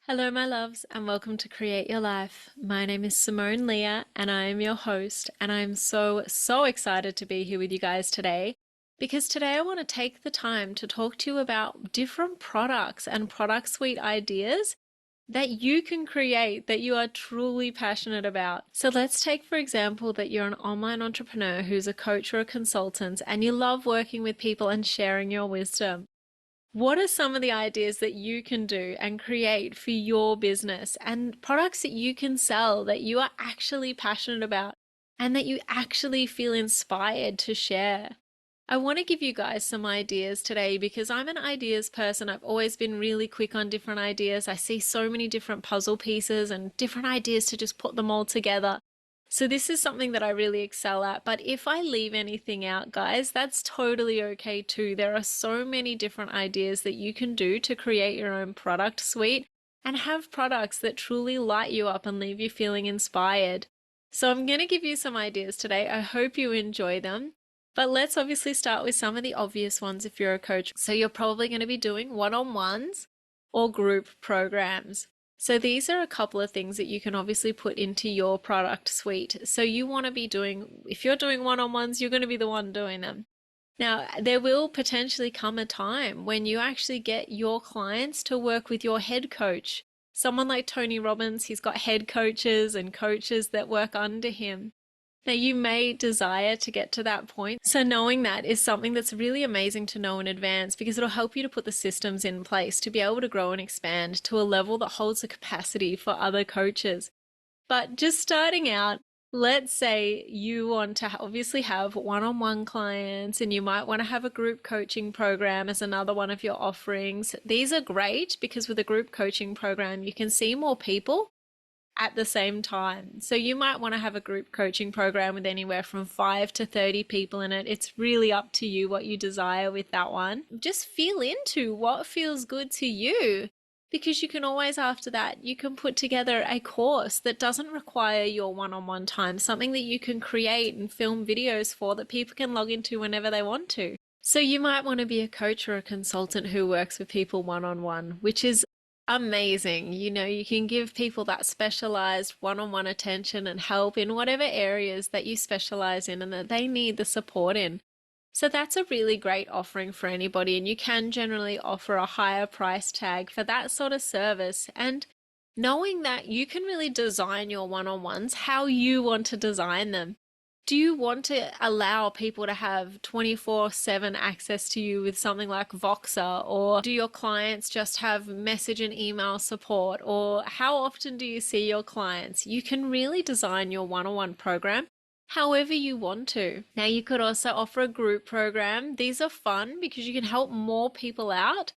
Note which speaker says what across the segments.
Speaker 1: Hello, my loves, and welcome to Create Your Life. My name is Simone Leah, and I am your host. And I'm so excited to be here with you guys today because today I want to take the time to talk to you about different products and product suite ideas that you can create that you are truly passionate about. So let's take, for example, that you're an online entrepreneur who's a coach or a consultant and you love working with people and sharing your wisdom. What are some of the ideas that you can do and create for your business and products that you can sell that you are actually passionate about and that you actually feel inspired to share? I want to give you guys some ideas today because I'm an ideas person. I've always been really quick on different ideas. I see so many different puzzle pieces and different ideas to just put them all together. So this is something that I really excel at. But if I leave anything out, guys, that's totally okay too. There are so many different ideas that you can do to create your own product suite and have products that truly light you up and leave you feeling inspired. So I'm going to give you some ideas today. I hope you enjoy them. But let's obviously start with some of the obvious ones if you're a coach. So you're probably going to be doing one-on-ones or group programs. So these are a couple of things that you can obviously put into your product suite. So you want to be doing, if you're doing one-on-ones, you're going to be the one doing them. Now, there will potentially come a time when you actually get your clients to work with your head coach. Someone like Tony Robbins, he's got head coaches and coaches that work under him. Now, you may desire to get to that point. So knowing that is something that's really amazing to know in advance because it'll help you to put the systems in place to be able to grow and expand to a level that holds the capacity for other coaches. But just starting out, let's say you want to obviously have one-on-one clients and you might want to have a group coaching program as another one of your offerings. These are great because with a group coaching program, you can see more people at the same time. So you might want to have a group coaching program with anywhere from 5 to 30 people in it. It's really up to you what you desire with that one. Just feel into what feels good to you because you can always, after that, you can put together a course that doesn't require your one-on-one time, something that you can create and film videos for that people can log into whenever they want to. So you might want to be a coach or a consultant who works with people one-on-one, which is amazing. You can give people that specialized one-on-one attention and help in whatever areas that you specialize in and that they need the support in. So that's a really great offering for anybody, and you can generally offer a higher price tag for that sort of service. And knowing that you can really design your one-on-ones how you want to design them. Do you want to allow people to have 24/7 access to you with something like Voxer, or do your clients just have message and email support, or how often do you see your clients? You can really design your one-on-one program however you want to. Now, you could also offer a group program. These are fun because you can help more people out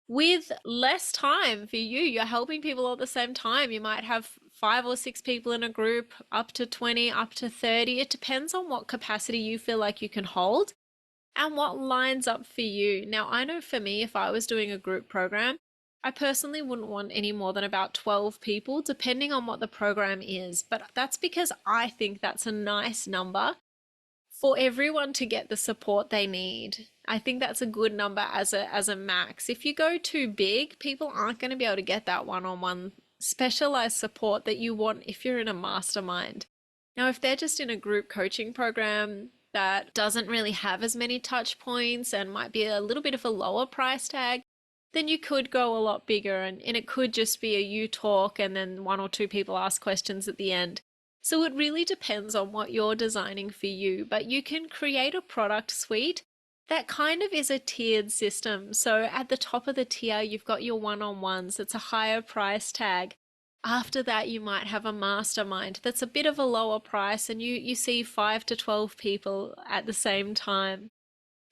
Speaker 1: with less time for you. You're helping people all at the same time. You might have 5 or 6 people in a group, up to 20, up to 30. It depends on what capacity you feel like you can hold and what lines up for you. Now, I know for me, if I was doing a group program, I personally wouldn't want any more than about 12 people, depending on what the program is. But that's because I think that's a nice number for everyone to get the support they need. I think that's a good number as a max. If you go too big, people aren't going to be able to get that one-on-one specialized support that you want if you're in a mastermind. Now, if they're just in a group coaching program that doesn't really have as many touch points and might be a little bit of a lower price tag, then you could go a lot bigger and it could just be a you talk and then 1 or 2 people ask questions at the end. So it really depends on what you're designing for you, but you can create a product suite that kind of is a tiered system. So at the top of the tier, you've got your one-on-ones. It's a higher price tag. After that, you might have a mastermind that's a bit of a lower price and you see 5 to 12 people at the same time.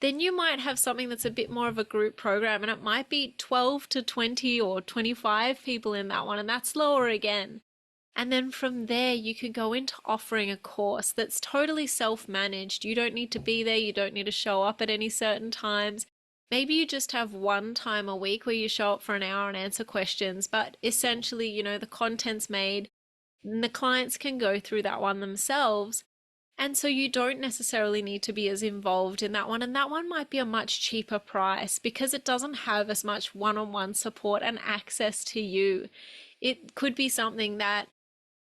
Speaker 1: Then you might have something that's a bit more of a group program and it might be 12 to 20 or 25 people in that one, and that's lower again. And then from there, you can go into offering a course that's totally self-managed. You don't need to be there. You don't need to show up at any certain times. Maybe you just have one time a week where you show up for an hour and answer questions, but essentially, the content's made and the clients can go through that one themselves. And so you don't necessarily need to be as involved in that one. And that one might be a much cheaper price because it doesn't have as much one-on-one support and access to you. It could be something that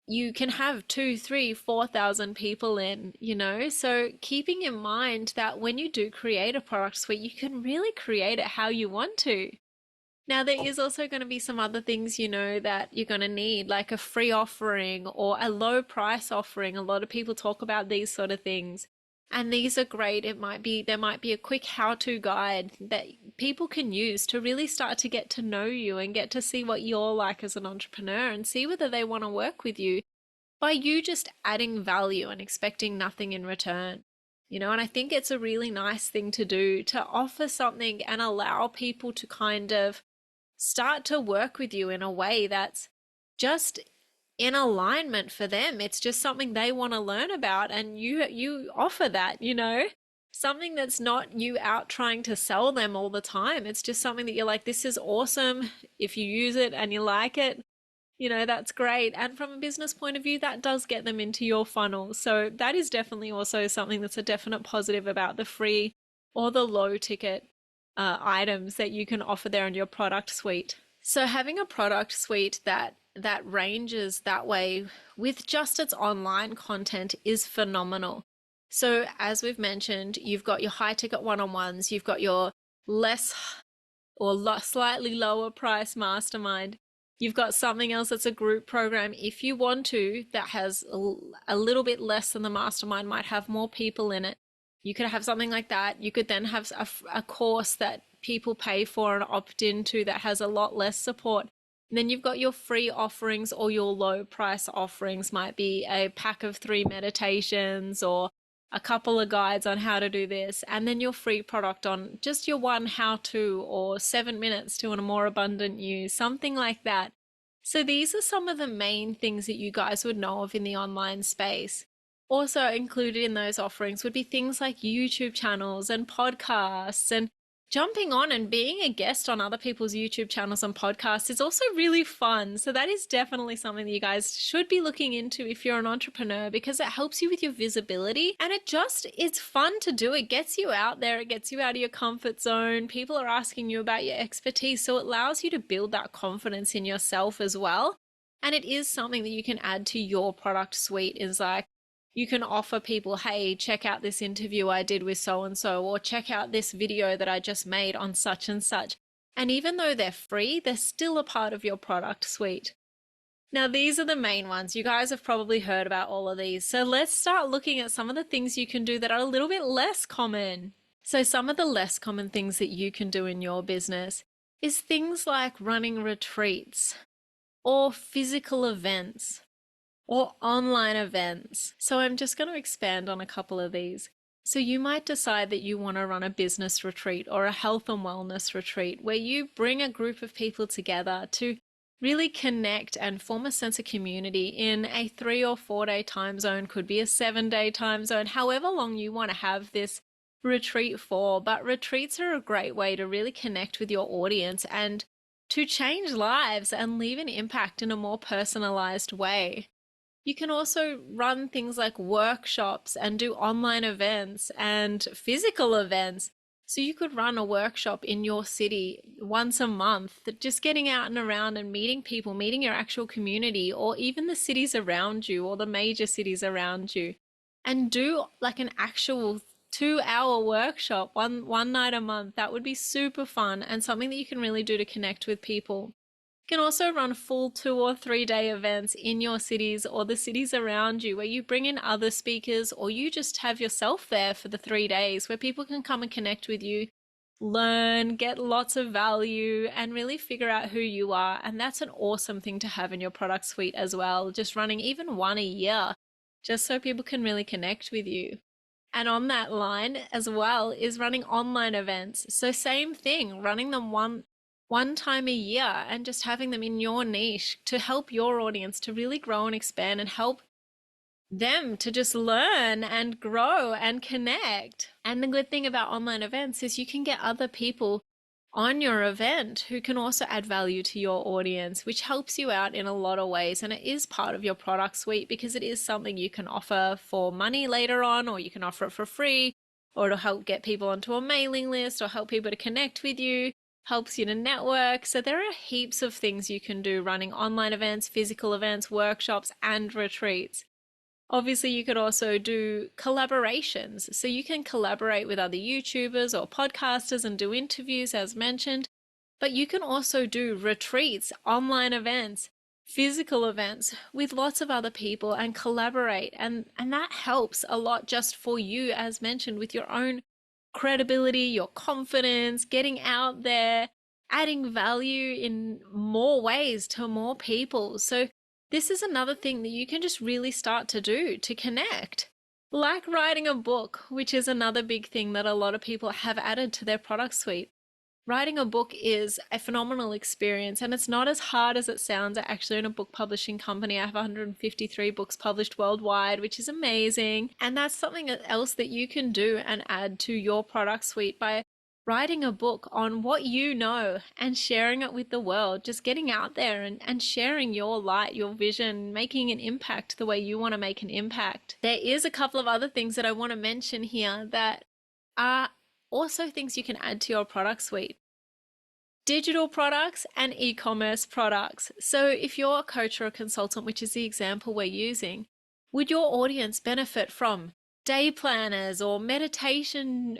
Speaker 1: you can have 2, 3, 4,000 people in, you know? So keeping in mind that when you do create a product suite, you can really create it how you want to. Now, there is also going to be some other things, you know, that you're going to need, like a free offering or a low price offering. A lot of people talk about these sort of things. And these are great. There might be a quick how-to guide that people can use to really start to get to know you and get to see what you're like as an entrepreneur and see whether they want to work with you by you just adding value and expecting nothing in return. You know, and I think it's a really nice thing to do, to offer something and allow people to kind of start to work with you in a way that's just in alignment for them. It's just something they want to learn about, and you offer that, you know, something that's not you out trying to sell them all the time. It's just something that you're like, this is awesome. If you use it and you like it, you know, that's great. And from a business point of view, that does get them into your funnel. So that is definitely also something that's a definite positive about the free or the low ticket items that you can offer there in your product suite. So having a product suite that ranges that way with just its online content is phenomenal. So as we've mentioned, you've got your high ticket one-on-ones, you've got your less or slightly lower price mastermind. You've got something else that's a group program if you want to, that has a little bit less than the mastermind, might have more people in it. You could have something like that. You could then have a course that people pay for and opt into that has a lot less support. And then you've got your free offerings, or your low price offerings might be a pack of 3 meditations or a couple of guides on how to do this, and then your free product on just your one how-to or 7 minutes to a more abundant you, something like that. So these are some of the main things that you guys would know of in the online space. Also included in those offerings would be things like YouTube channels and podcasts, and jumping on and being a guest on other people's YouTube channels and podcasts is also really fun. So that is definitely something that you guys should be looking into if you're an entrepreneur, because it helps you with your visibility, and it's fun to do. It gets you out there. It gets you out of your comfort zone. People are asking you about your expertise. So it allows you to build that confidence in yourself as well. And it is something that you can add to your product suite, is like, you can offer people, hey, check out this interview I did with so-and-so, or check out this video that I just made on such and such. And even though they're free, they're still a part of your product suite. Now, these are the main ones. You guys have probably heard about all of these. So let's start looking at some of the things you can do that are a little bit less common. So some of the less common things that you can do in your business is things like running retreats or physical events or online events. So I'm just going to expand on a couple of these. So you might decide that you want to run a business retreat or a health and wellness retreat where you bring a group of people together to really connect and form a sense of community in a 3 or 4 day time zone, could be a 7-day time zone, however long you want to have this retreat for. But retreats are a great way to really connect with your audience and to change lives and leave an impact in a more personalized way. You can also run things like workshops and do online events and physical events. So you could run a workshop in your city once a month, just getting out and around and meeting people, meeting your actual community, or even the cities around you or the major cities around you, and do like an actual 2-hour workshop one night a month. That would be super fun and something that you can really do to connect with people. You can also run full 2 or 3 day events in your cities or the cities around you where you bring in other speakers, or you just have yourself there for the 3 days where people can come and connect with you, learn, get lots of value, and really figure out who you are. And that's an awesome thing to have in your product suite as well, just running even one a year, just so people can really connect with you. And on that line as well is running online events. So same thing, running them one time a year and just having them in your niche to help your audience to really grow and expand and help them to just learn and grow and connect. And the good thing about online events is you can get other people on your event who can also add value to your audience, which helps you out in a lot of ways. And it is part of your product suite because it is something you can offer for money later on, or you can offer it for free, or it'll help get people onto a mailing list or help people to connect with you, helps you to network. So there are heaps of things you can do running online events, physical events, workshops, and retreats. Obviously, you could also do collaborations. So you can collaborate with other YouTubers or podcasters and do interviews, as mentioned. But you can also do retreats, online events, physical events with lots of other people and collaborate. And that helps a lot just for you, as mentioned, with your own credibility, your confidence, getting out there, adding value in more ways to more people. So this is another thing that you can just really start to do to connect. Like writing a book, which is another big thing that a lot of people have added to their product suite. Writing a book is a phenomenal experience, and it's not as hard as it sounds. I actually own a book publishing company. I have 153 books published worldwide, which is amazing. And that's something else that you can do and add to your product suite by writing a book on what you know and sharing it with the world, just getting out there and sharing your light, your vision, making an impact the way you want to make an impact. There is a couple of other things that I want to mention here that are also things you can add to your product suite. Digital products and e-commerce products. So if you're a coach or a consultant, which is the example we're using, would your audience benefit from day planners or meditation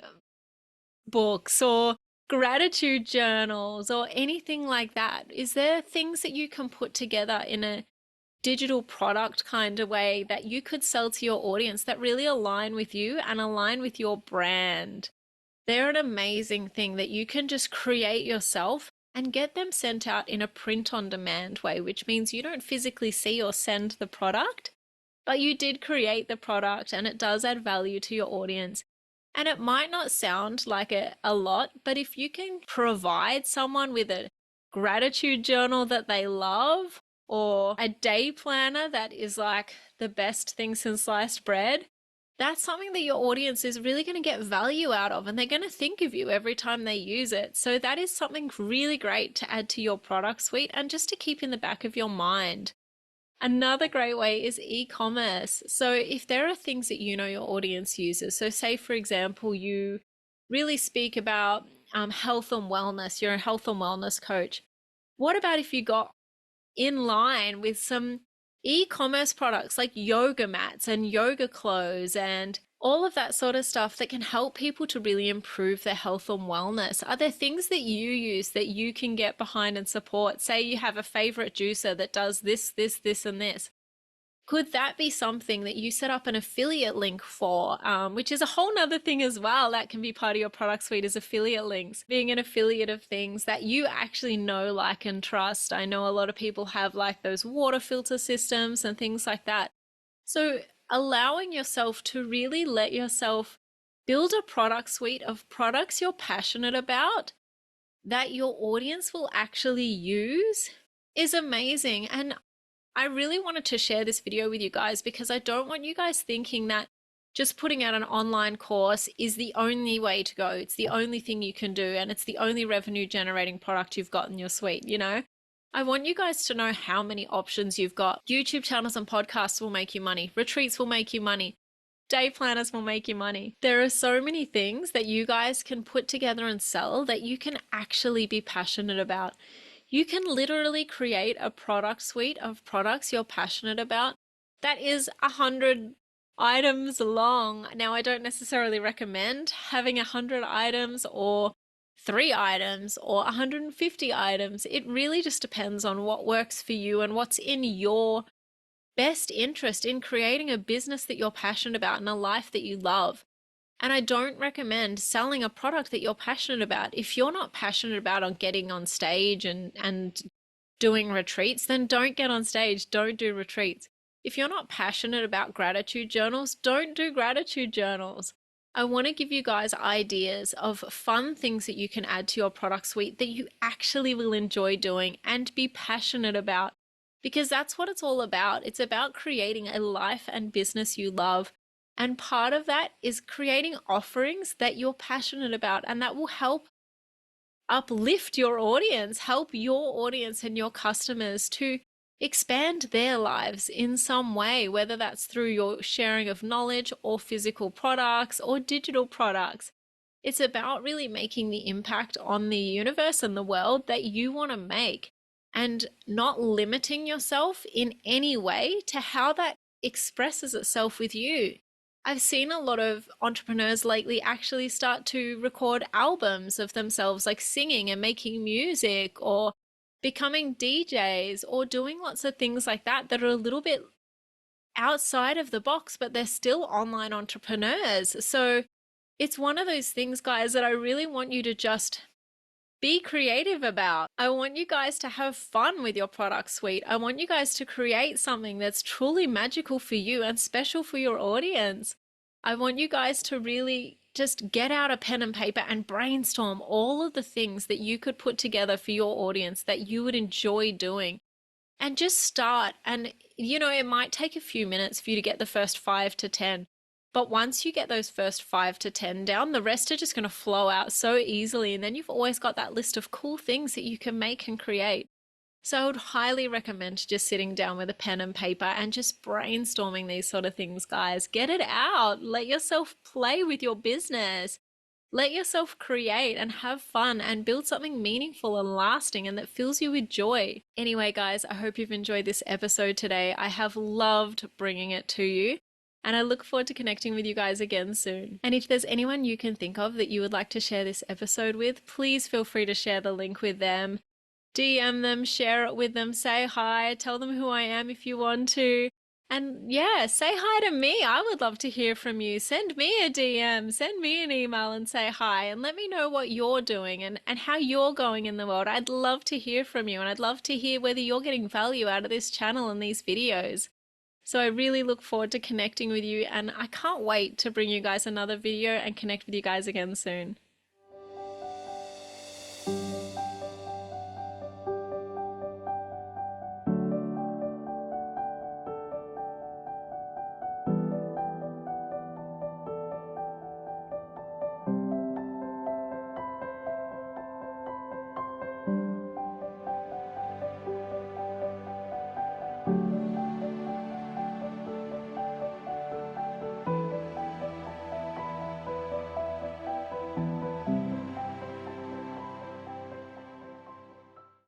Speaker 1: books or gratitude journals or anything like that? Is there things that you can put together in a digital product kind of way that you could sell to your audience that really align with you and align with your brand? They're an amazing thing that you can just create yourself and get them sent out in a print on demand way, which means you don't physically see or send the product, but you did create the product and it does add value to your audience. And it might not sound like a lot, but if you can provide someone with a gratitude journal that they love or a day planner that is like the best thing since sliced bread, that's something that your audience is really going to get value out of, and they're going to think of you every time they use it. So that is something really great to add to your product suite and just to keep in the back of your mind. Another great way is e-commerce. So if there are things that you know your audience uses, so say for example, you really speak about health and wellness, you're a health and wellness coach. What about if you got in line with some e-commerce products like yoga mats and yoga clothes and all of that sort of stuff that can help people to really improve their health and wellness? Are there things that you use that you can get behind and support? Say you have a favorite juicer that does this, and this. Could that be something that you set up an affiliate link for, which is a whole nother thing as well that can be part of your product suite, is affiliate links, being an affiliate of things that you actually know, like, and trust. I know a lot of people have like those water filter systems and things like that. So allowing yourself to really let yourself build a product suite of products you're passionate about that your audience will actually use is amazing. And I really wanted to share this video with you guys because I don't want you guys thinking that just putting out an online course is the only way to go. It's the only thing you can do, and it's the only revenue generating product you've got in your suite, you know? I want you guys to know how many options you've got. YouTube channels and podcasts will make you money. Retreats will make you money. Day planners will make you money. There are so many things that you guys can put together and sell that you can actually be passionate about. You can literally create a product suite of products you're passionate about that is 100 items long. Now, I don't necessarily recommend having 100 items or 3 items or 150 items. It really just depends on what works for you and what's in your best interest in creating a business that you're passionate about and a life that you love. And I don't recommend selling a product that you're passionate about. If you're not passionate about on getting on stage and doing retreats, then don't get on stage, don't do retreats. If you're not passionate about gratitude journals, don't do gratitude journals. I want to give you guys ideas of fun things that you can add to your product suite that you actually will enjoy doing and be passionate about, because that's what it's all about. It's about creating a life and business you love. And part of that is creating offerings that you're passionate about and that will help uplift your audience, help your audience and your customers to expand their lives in some way, whether that's through your sharing of knowledge or physical products or digital products. It's about really making the impact on the universe and the world that you want to make, and not limiting yourself in any way to how that expresses itself with you. I've seen a lot of entrepreneurs lately actually start to record albums of themselves, like singing and making music, or becoming DJs, or doing lots of things like that that are a little bit outside of the box, but they're still online entrepreneurs. So it's one of those things, guys, that I really want you to just be creative about. I want you guys to have fun with your product suite. I want you guys to create something that's truly magical for you and special for your audience. I want you guys to really just get out a pen and paper and brainstorm all of the things that you could put together for your audience that you would enjoy doing. And just start. And, it might take a few minutes for you to get the first 5 to 10. But once you get those first 5 to 10 down, the rest are just going to flow out so easily. And then you've always got that list of cool things that you can make and create. So I would highly recommend just sitting down with a pen and paper and just brainstorming these sort of things, guys. Get it out. Let yourself play with your business. Let yourself create and have fun and build something meaningful and lasting and that fills you with joy. Anyway, guys, I hope you've enjoyed this episode today. I have loved bringing it to you, and I look forward to connecting with you guys again soon. And if there's anyone you can think of that you would like to share this episode with, please feel free to share the link with them. DM them, share it with them, say hi, tell them who I am if you want to. And yeah, say hi to me. I would love to hear from you. Send me a DM, send me an email and say hi, and let me know what you're doing and how you're going in the world. I'd love to hear from you, and I'd love to hear whether you're getting value out of this channel and these videos. So I really look forward to connecting with you, and I can't wait to bring you guys another video and connect with you guys again soon.